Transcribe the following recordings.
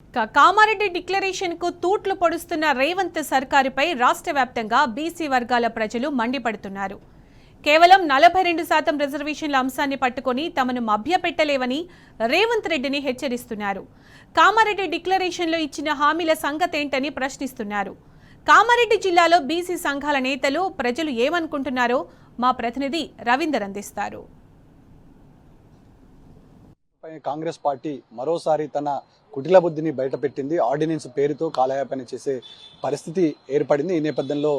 Kamareddy declaration కు తూట్లు పొడుస్తున్న రేవంత్ సర్కారుపై రాష్ట్ర వ్యాప్తంగా బీసీ వర్గాల ప్రజలు మండిపడుతున్నారు. కేవలం 42% రిజర్వేషన్ల అంశాన్ని పట్టుకొని తమను మభ్యపెట్టలేవని రేవంత్ రెడ్డిని హెచ్చరిస్తున్నారు. కామారెడ్డి డిక్లరేషన్లో ఇచ్చిన హామీల సంగతేంటని ప్రశ్నిస్తున్నారు. కామారెడ్డి జిల్లాలో బీసీ సంఘాల నేతలు ప్రజలు ఏమనుకుంటున్నారో మా ప్రతినిధి రవీందర్ అందిస్తారు. కాంగ్రెస్ పార్టీ మరోసారి తన కుటిల బుద్ధిని బయటపెట్టింది. ఆర్డినెన్స్ పేరుతో కాలయాపన చేసే పరిస్థితి ఏర్పడింది. ఈ నేపథ్యంలో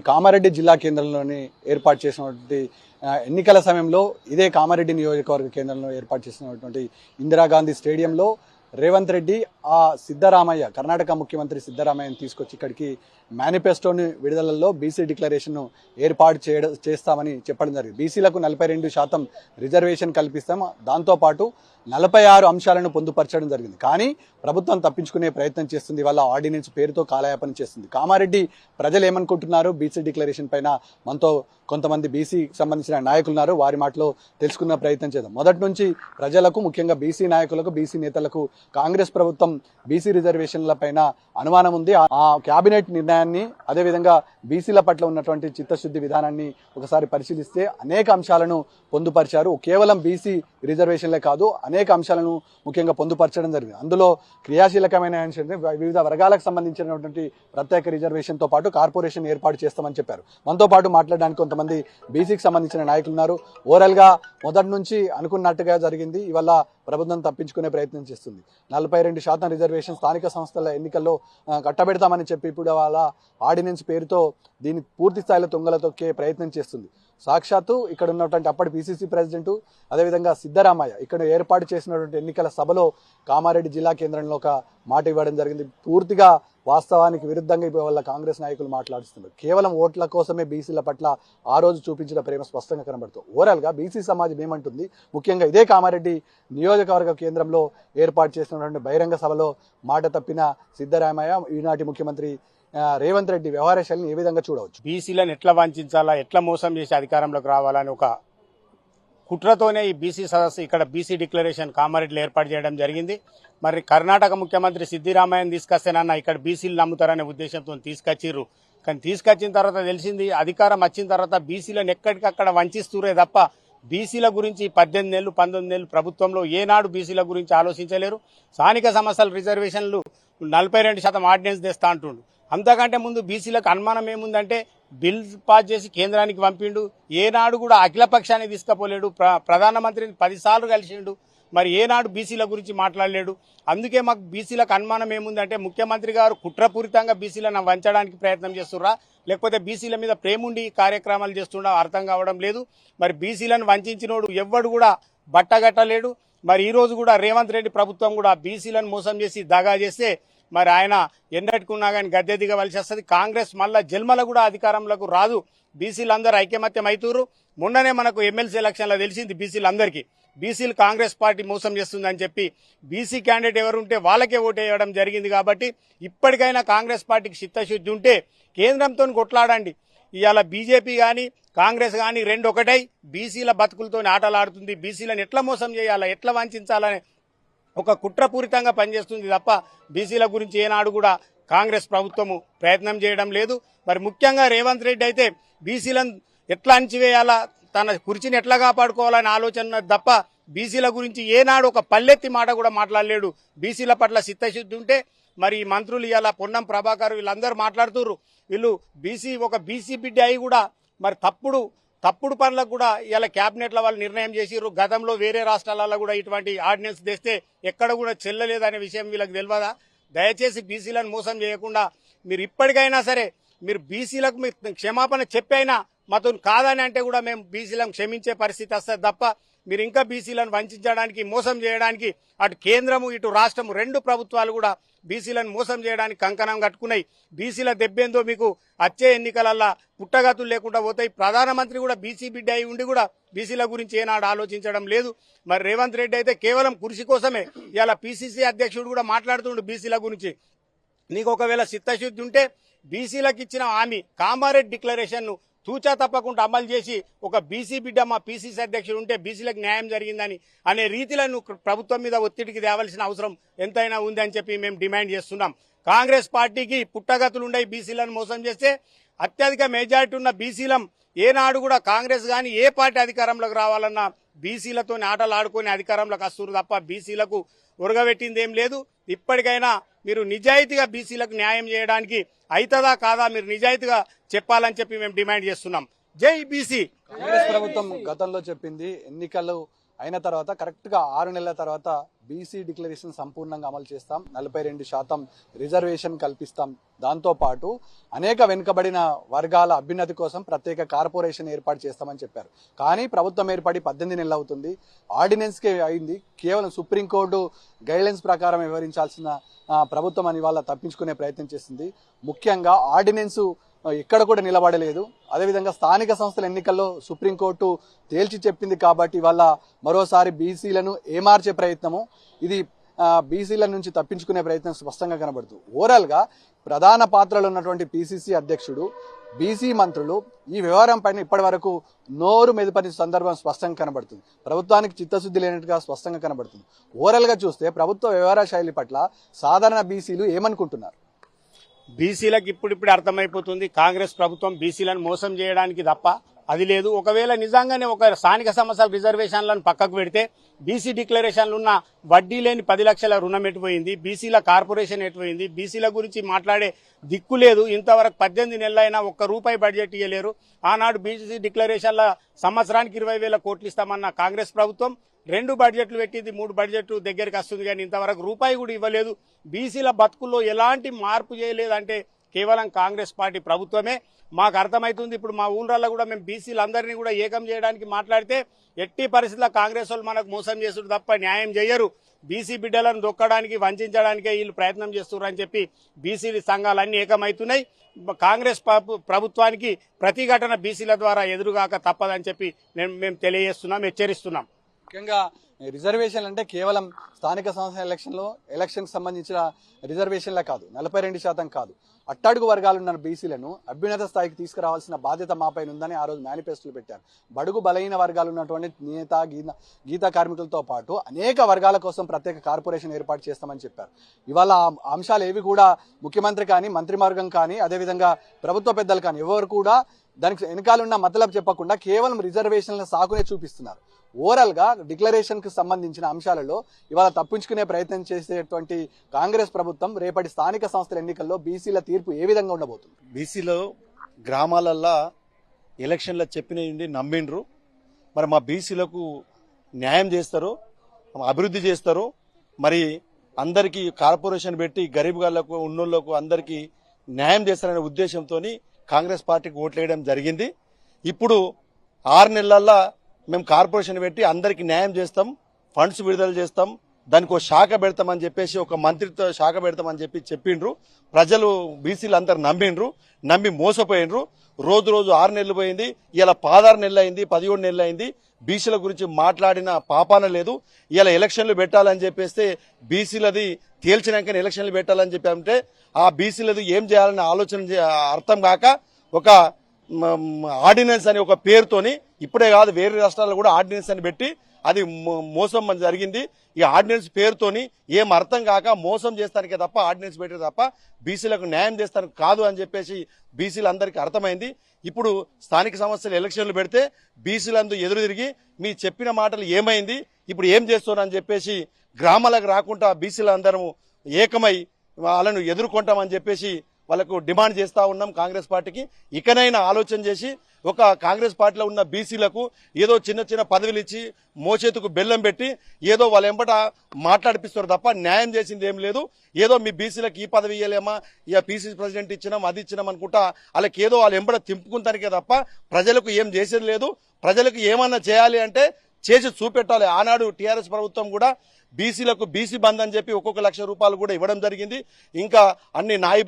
కామారెడ్డి జిల్లా కేంద్రంలోని ఏర్పాటు చేసినటువంటి ఎన్నికల సమయంలో ఇదే కామారెడ్డి నియోజకవర్గ కేంద్రంలో ఏర్పాటు చేసినటువంటి ఇందిరాగాంధీ స్టేడియంలో రేవంత్ రెడ్డి సిద్ధరామయ్య కర్ణాటక ముఖ్యమంత్రి సిద్ధరామయ్యను తీసుకొచ్చి ఇక్కడికి మేనిఫెస్టోని విడుదలలో బీసీ డిక్లరేషన్ను ఏర్పాటు చేస్తామని చెప్పడం జరిగింది. బీసీలకు 42% రిజర్వేషన్ కల్పిస్తాం, దాంతోపాటు 46 అంశాలను పొందుపరచడం జరిగింది. కానీ ప్రభుత్వం తప్పించుకునే ప్రయత్నం చేస్తుంది. వాళ్ళ ఆర్డినెన్స్ పేరుతో కాలయాపన చేస్తుంది. కామారెడ్డి ప్రజలు ఏమనుకుంటున్నారు బీసీ డిక్లరేషన్ పైన మనతో కొంతమంది బీసీకి సంబంధించిన నాయకులు ఉన్నారు. వారి మాటలో తెలుసుకున్న ప్రయత్నం చేద్దాం. మొదటి నుంచి ప్రజలకు, ముఖ్యంగా బీసీ నాయకులకు, బీసీ నేతలకు కాంగ్రెస్ ప్రభుత్వం బీసీ రిజర్వేషన్ల పైన అనుమానం ఉంది. ఆ కేబినెట్ నిర్ణయాన్ని, అదేవిధంగా బీసీల పట్ల ఉన్నటువంటి చిత్తశుద్ధి విధానాన్ని ఒకసారి పరిశీలిస్తే అనేక అంశాలను పొందుపరిచారు. కేవలం బీసీ రిజర్వేషన్లే కాదు, అనేక అంశాలను ముఖ్యంగా పొందుపరచడం జరిగింది. అందులో క్రియాశీలకమైన వివిధ వర్గాలకు సంబంధించినటువంటి ప్రత్యేక రిజర్వేషన్తో పాటు కార్పొరేషన్ ఏర్పాటు చేస్తామని చెప్పారు. మనతో పాటు మాట్లాడడానికి కొంతమంది బీసీకి సంబంధించిన నాయకులు ఉన్నారు. ఓవరాల్గా మొదటి నుంచి అనుకున్నట్టుగా జరిగింది. ఇవాళ ప్రభుత్వం తప్పించుకునే ప్రయత్నం చేస్తుంది. 42% రిజర్వేషన్ స్థానిక సంస్థల ఎన్నికల్లో కట్టబెడతామని చెప్పి ఇప్పుడు వాళ్ళ ఆర్డినెన్స్ పేరుతో దీన్ని పూర్తి స్థాయిలో తుంగల తొక్కే ప్రయత్నం చేస్తుంది. సాక్షాత్తు ఇక్కడ ఉన్నటువంటి అప్పటి పిసిసి ప్రెసిడెంట్, అదేవిధంగా సిద్ధరామయ్య ఇక్కడ ఏర్పాటు చేసినటువంటి ఎన్నికల సభలో కామారెడ్డి జిల్లా కేంద్రంలో ఒక మాట ఇవ్వడం జరిగింది. పూర్తిగా వాస్తవానికి విరుద్ధంగా ఇప్పుడు వాళ్ళ కాంగ్రెస్ నాయకులు మాట్లాడుతున్నారు. కేవలం ఓట్ల కోసమే బీసీల పట్ల ఆ రోజు చూపించిన ప్రేమ స్పష్టంగా కనబడుతుంది. ఓవరాల్గా బీసీ సమాజం ఏమంటుంది, ముఖ్యంగా ఇదే కామారెడ్డి నియోజకవర్గ కేంద్రంలో ఏర్పాటు చేసినటువంటి బహిరంగ సభలో మాట తప్పిన సిద్ధరామయ్య, ఈనాటి ముఖ్యమంత్రి రేవంత్ రెడ్డి వ్యవహార శైలిని ఏ విధంగా చూడవచ్చు? బీసీలను ఎట్లా వంచాలా, ఎట్లా మోసం చేసి అధికారంలోకి రావాలని ఒక కుట్రతోనే ఈ బీసీ సదస్సు ఇక్కడ బీసీ డిక్లరేషన్ కామారెడ్డిలో ఏర్పాటు చేయడం జరిగింది. మరి కర్ణాటక ముఖ్యమంత్రి సిద్దిరామయ్యను తీసుకొస్తేనన్నా ఇక్కడ బీసీలు నమ్ముతారనే ఉద్దేశంతో తీసుకొచ్చిర్రు. కానీ తీసుకొచ్చిన తర్వాత తెలిసింది, అధికారం వచ్చిన తర్వాత బీసీలను ఎక్కడికక్కడ వంచిస్తూరే తప్ప బీసీల గురించి 18 ఏళ్ళు 19 ఏళ్ళు ప్రభుత్వంలో ఏనాడు బీసీల గురించి ఆలోచించలేరు. స్థానిక సమస్యల రిజర్వేషన్లు 42% ఆర్డినెన్స్ తెస్తా అంటుండు. అంతకంటే ముందు బీసీలకు అనుమానం ఏముందంటే బిల్ పాస్ చేసి కేంద్రానికి పంపిండు, ఏనాడు కూడా అఖిలపక్షాన్ని తీసుకుపోలేడు, ప్రధానమంత్రిని 10 సార్లు కలిసిండు, మరి ఏనాడు బీసీల గురించి మాట్లాడలేడు. అందుకే మాకు బీసీలకు అనుమానం ఏముందంటే ముఖ్యమంత్రి గారు కుట్రపూరితంగా బీసీలను వంచడానికి ప్రయత్నం చేస్తుర్రా, లేకపోతే బీసీల మీద ప్రేముండి కార్యక్రమాలు చేస్తుండో అర్థం కావడం లేదు. మరి బీసీలను వంచినోడు ఎవ్వడు కూడా బట్టగట్టలేడు. మరి ఈ రోజు కూడా రేవంత్ రెడ్డి ప్రభుత్వం కూడా బీసీలను మోసం చేసి దగా చేస్తే మరి ఆయన ఎన్నట్టుకున్నా కానీ గద్దె దిగవలసి వస్తుంది. కాంగ్రెస్ మళ్ళా జన్మల కూడా అధికారంలోకి రాదు. బీసీలందరూ ఐకమత్యం అవుతారు. మొన్ననే మనకు ఎమ్మెల్సీ ఎలక్షన్లో తెలిసింది బీసీలందరికీ బీసీలు కాంగ్రెస్ పార్టీ మోసం చేస్తుందని చెప్పి బీసీ క్యాండిడేట్ ఎవరుంటే వాళ్ళకే ఓటు వేయడం జరిగింది. కాబట్టి ఇప్పటికైనా కాంగ్రెస్ పార్టీకి చిత్తశుద్ధి ఉంటే కేంద్రంతో కొట్లాడండి. ఇవాళ బీజేపీ కానీ కాంగ్రెస్ కానీ రెండు ఒకటై బీసీల బతుకులతో ఆటలాడుతుంది. బీసీలను ఎట్లా మోసం చేయాలా, ఎట్లా వంచాలనే ఒక కుట్రపూరితంగా పనిచేస్తుంది తప్ప బీసీల గురించి ఏనాడు కూడా కాంగ్రెస్ ప్రభుత్వము ప్రయత్నం చేయడం లేదు. మరి ముఖ్యంగా రేవంత్ రెడ్డి అయితే బీసీలను ఎట్లా అణచివేయాలా, తన కుర్చీని ఎట్లా కాపాడుకోవాలనే ఆలోచన తప్ప బీసీల గురించి ఏనాడు ఒక పల్లెత్తి మాట కూడా మాట్లాడలేడు. బీసీల పట్ల చిత్తశుద్ధి ఉంటే మరి ఈ మంత్రులు ఇవాళ పొన్నం ప్రభాకర్ వీళ్ళందరూ మాట్లాడుతున్నారు. వీళ్ళు ఒక బీసీ బిడ్డ అయి కూడా మరి తప్పుడు పనులకు కూడా ఇలా క్యాబినెట్ల వాళ్ళు నిర్ణయం చేసిర్రు. గతంలో వేరే రాష్ట్రాలలో కూడా ఇటువంటి ఆర్డినెన్స్ తెస్తే ఎక్కడ కూడా చెల్లలేదనే విషయం వీళ్ళకి తెలియదా? దయచేసి బీసీలను మోసం చేయకుండా మీరు ఇప్పటికైనా సరే మీరు బీసీలకు మీరు క్షమాపణ చెప్పైనా మాతో కాదని అంటే కూడా మేము బీసీలను క్షమించే పరిస్థితి వస్తుంది తప్ప మీరు ఇంకా బీసీలను వంచడానికి, మోసం చేయడానికి అటు కేంద్రము ఇటు రాష్ట్రము రెండు ప్రభుత్వాలు కూడా బీసీలను మోసం చేయడానికి కంకణం కట్టుకున్నాయి. బీసీల దెబ్బేందో మీకు వచ్చే ఎన్నికలల్లా పుట్టగతులు లేకుండా పోతాయి. ప్రధానమంత్రి కూడా బీసీ బిడ్డ అయి ఉండి కూడా బీసీల గురించి ఏనాడు ఆలోచించడం లేదు. మరి రేవంత్ రెడ్డి అయితే కేవలం కృషి కోసమే ఇలా పిసిసి అధ్యక్షుడు కూడా మాట్లాడుతుండు బీసీల గురించి. నీకు ఒకవేళ చిత్తశుద్ధి ఉంటే బీసీలకు ఇచ్చిన హామీ కామారెడ్డి డిక్లరేషన్ ను తూచా తప్పకుండా అమలు చేసి ఒక బీసీ బిడ్డ మా పీసీసీ అధ్యక్షుడు ఉంటే బీసీలకు న్యాయం జరిగిందని అనే రీతిలో నువ్వు ప్రభుత్వం మీద ఒత్తిడికి తేవలసిన అవసరం ఎంతైనా ఉందని చెప్పి మేము డిమాండ్ చేస్తున్నాం. కాంగ్రెస్ పార్టీకి పుట్టగతులు ఉండే బీసీలను మోసం చేస్తే అత్యధిక మెజారిటీ ఉన్న బీసీలం ఏనాడు కూడా కాంగ్రెస్ కానీ ఏ పార్టీ అధికారంలోకి రావాలన్నా బీసీలతో ఆటలు ఆడుకొని అధికారంలోకి వస్తున్నారు తప్ప బీసీలకు ఉరగబెట్టింది ఏం లేదు. ఇప్పటికైనా మీరు నిజాయితీగా బీసీలకు న్యాయం చేయడానికి అవుతుందా కాదా మీరు నిజాయితీగా చెప్పాలని చెప్పి మేము డిమాండ్ చేస్తున్నాం. జై బీసీ. కాంగ్రెస్ ప్రభుత్వం గతంలో చెప్పింది ఎన్నికలు అయిన తర్వాత కరెక్ట్ గా 6 నెలల తర్వాత బీసీ డిక్లరేషన్ సంపూర్ణంగా అమలు చేస్తాం, 42% రిజర్వేషన్ కల్పిస్తాం, దాంతో పాటు అనేక వెనుకబడిన వర్గాల అభ్యున్నతి కోసం ప్రత్యేక కార్పొరేషన్ ఏర్పాటు చేస్తామని చెప్పారు. కానీ ప్రభుత్వం ఏర్పడి 18 నెలలు అవుతుంది, ఆర్డినెన్స్కే అయింది. కేవలం సుప్రీంకోర్టు గైడ్లైన్స్ ప్రకారం వివరించాల్సిన ప్రభుత్వం అని వాళ్ళ తప్పించుకునే ప్రయత్నం చేసింది. ముఖ్యంగా ఆర్డినెన్స్ ఎక్కడ కూడా నిలబడలేదు. అదేవిధంగా స్థానిక సంస్థల ఎన్నికల్లో సుప్రీంకోర్టు తేల్చి చెప్పింది కాబట్టి వాళ్ళ మరోసారి బీసీలను ఏమార్చే ప్రయత్నము, ఇది బీసీల నుంచి తప్పించుకునే ప్రయత్నం స్పష్టంగా కనబడుతుంది. ఓవరాల్ గా ప్రధాన పాత్రలో ఉన్నటువంటి పిసిసి అధ్యక్షుడు, బీసీ మంత్రులు ఈ వ్యవహారం పైన ఇప్పటి వరకు నోరు మెదపని సందర్భం స్పష్టంగా కనబడుతుంది. ప్రభుత్వానికి చిత్తశుద్ధి లేనట్టుగా స్పష్టంగా కనబడుతుంది. ఓవరాల్ గా చూస్తే ప్రభుత్వ వ్యవహార శైలి పట్ల సాధారణ బీసీలు ఏమనుకుంటున్నారు? బీసీలకు ఇప్పుడు అర్థమైపోతుంది కాంగ్రెస్ ప్రభుత్వం బీసీలను మోసం చేయడానికి తప్ప అది లేదు. ఒకవేళ నిజంగానే ఒక స్థానిక సంస్థల రిజర్వేషన్లను పక్కకు పెడితే బీసీ డిక్లరేషన్లు ఉన్న వడ్డీ లేని 10 లక్షల రుణం ఎటుపోయింది, బీసీల కార్పొరేషన్ ఎటుపోయింది, బీసీల గురించి మాట్లాడే దిక్కు లేదు. ఇంతవరకు 18 నెలలైనా ₹1 బడ్జెట్ ఇవ్వలేరు. ఆనాడు బీసీ డిక్లరేషన్ల సంవత్సరానికి 20,000 కోట్లు ఇస్తామన్న కాంగ్రెస్ ప్రభుత్వం 2 బడ్జెట్లు పెట్టింది, 3 బడ్జెట్లు దగ్గరికి వస్తుంది కానీ ఇంతవరకు రూపాయి కూడా ఇవ్వలేదు. బీసీల బతుకుల్లో ఎలాంటి మార్పు చేయలేదంటే కేవలం కాంగ్రెస్ పార్టీ ప్రభుత్వమే. మాకు అర్థమవుతుంది. ఇప్పుడు మా ఊళ్ళల్లో కూడా మేము బీసీలందరినీ కూడా ఏకం చేయడానికి మాట్లాడితే ఎట్టి పరిస్థితుల్లో కాంగ్రెస్ వాళ్ళు మనకు మోసం చేస్తుడు తప్ప న్యాయం చేయరు. బీసీ బిడ్డలను దొక్కడానికి వంచడానికే వీళ్ళు ప్రయత్నం చేస్తున్నారు అని చెప్పి బీసీ సంఘాలన్నీ ఏకమవుతున్నాయి. కాంగ్రెస్ ప్రభుత్వానికి ప్రతిఘటన బీసీల ద్వారా ఎదురుగాక తప్పదని చెప్పి మేము తెలియజేస్తున్నాం, హెచ్చరిస్తున్నాం. ముఖ్యంగా రిజర్వేషన్లు అంటే కేవలం స్థానిక సంస్థల ఎలక్షన్ సంబంధించిన రిజర్వేషన్లే కాదు, 42% కాదు, అట్టడుగు వర్గాలున్న బీసీలను అభ్యున్నత స్థాయికి తీసుకురావాల్సిన బాధ్యత మాపైన ఉందని ఆ రోజు మేనిఫెస్టోలు పెట్టారు. బడుగు బలహీన వర్గాలు ఉన్నటువంటి నేత గీత కార్మికులతో పాటు అనేక వర్గాల కోసం ప్రత్యేక కార్పొరేషన్ ఏర్పాటు చేస్తామని చెప్పారు. ఇవాళ అంశాలు ఏవి కూడా ముఖ్యమంత్రి కానీ, మంత్రివర్గం కానీ, అదేవిధంగా ప్రభుత్వ పెద్దలు కానీ ఎవరు కూడా దానికి వెనకాలన్న మతలబు చెప్పకుండా కేవలం రిజర్వేషన్ల సాకునే చూపిస్తున్నారు. ఓవరాల్ గా డిక్లరేషన్ కు సంబంధించిన అంశాలలో ఇవాళ తప్పించుకునే ప్రయత్నం చేసేటువంటి కాంగ్రెస్ ప్రభుత్వం రేపటి స్థానిక సంస్థల ఎన్నికల్లో బీసీల తీర్పు ఏ విధంగా ఉండబోతుంది? బీసీలో గ్రామాలల్లో ఎలక్షన్లో చెప్పినవి నమ్మిండ్రు. మరి మా బీసీలకు న్యాయం చేస్తారు, అభివృద్ధి చేస్తారు, మరి అందరికీ కార్పొరేషన్ పెట్టి గరీబ్ గాళ్లకు ఉన్నోళ్లకు అందరికీ న్యాయం చేస్తారనే ఉద్దేశంతో కాంగ్రెస్ పార్టీకి ఓట్లేయడం జరిగింది. ఇప్పుడు 6 నెలల్లో మేము కార్పొరేషన్ పెట్టి అందరికీ న్యాయం చేస్తాం, ఫండ్స్ విడుదల చేస్తాం, దానికి ఒక శాఖ పెడతామని చెప్పేసి ఒక మంత్రిత్వ శాఖ పెడతామని చెప్పిండ్రు. ప్రజలు బీసీలు అందరు నమ్మి మోసపోయినరు. రోజు 6 నెలలు పోయింది, ఇలా 16 నెలలు అయింది, 17 నెలలు అయింది. బీసీల గురించి మాట్లాడిన పాపాన లేదు. ఇలా ఎలక్షన్లు పెట్టాలని చెప్పేస్తే బీసీలది తేల్చినాకనే ఎలక్షన్లు పెట్టాలని చెప్పామంటే ఆ బీసీలది ఏం చేయాలని ఆలోచన అర్థం కాక ఒక ఆర్డినెన్స్ అని ఒక పేరుతోని, ఇప్పుడే కాదు వేరే రాష్ట్రాల్లో కూడా ఆర్డినెన్స్ అని పెట్టి అది మోసం జరిగింది. ఈ ఆర్డినెన్స్ పేరుతోని ఏం అర్థం కాక మోసం చేస్తానికే తప్ప ఆర్డినెన్స్ పెట్టే తప్ప బీసీలకు న్యాయం చేస్తానికి కాదు అని చెప్పేసి బీసీలందరికీ అర్థమైంది. ఇప్పుడు స్థానిక సంస్థల ఎలక్షన్లు పెడితే బీసీలందరూ ఎదురు తిరిగి మీ చెప్పిన మాటలు ఏమైంది, ఇప్పుడు ఏం చేస్తున్నారని చెప్పేసి గ్రామాలకు రాకుండా బీసీలందరూ ఏకమై వాళ్ళను ఎదుర్కొంటామని చెప్పేసి వాళ్ళకు డిమాండ్ చేస్తా ఉన్నాం. కాంగ్రెస్ పార్టీకి ఇకనైనా ఆలోచన చేసి ఒక కాంగ్రెస్ పార్టీలో ఉన్న బీసీలకు ఏదో చిన్న పదవులు ఇచ్చి మోచేతుకు బెల్లం పెట్టి ఏదో వాళ్ళ ఎంబట మాట్లాడిపిస్తారు తప్ప న్యాయం చేసింది ఏం లేదు. ఏదో మీ బీసీలకు ఈ పదవి ఇవ్వలేమా, ఇక పీసీసీ ప్రెసిడెంట్ ఇచ్చినాం అది ఇచ్చినాం అనుకుంటా వాళ్ళకి ఏదో వాళ్ళ ఎంబట తింపుకుంటానికే తప్ప ప్రజలకు ఏం చేసేది లేదు. ప్రజలకు ఏమన్నా చేయాలి అంటే చేసి చూపెట్టాలి. ఆనాడు టీఆర్ఎస్ ప్రభుత్వం కూడా బీసీలకు బీసీ బంద్ అని చెప్పి ఒక్కొక్క ₹1,00,000 కూడా ఇవ్వడం జరిగింది. ఇంకా అన్ని నాయి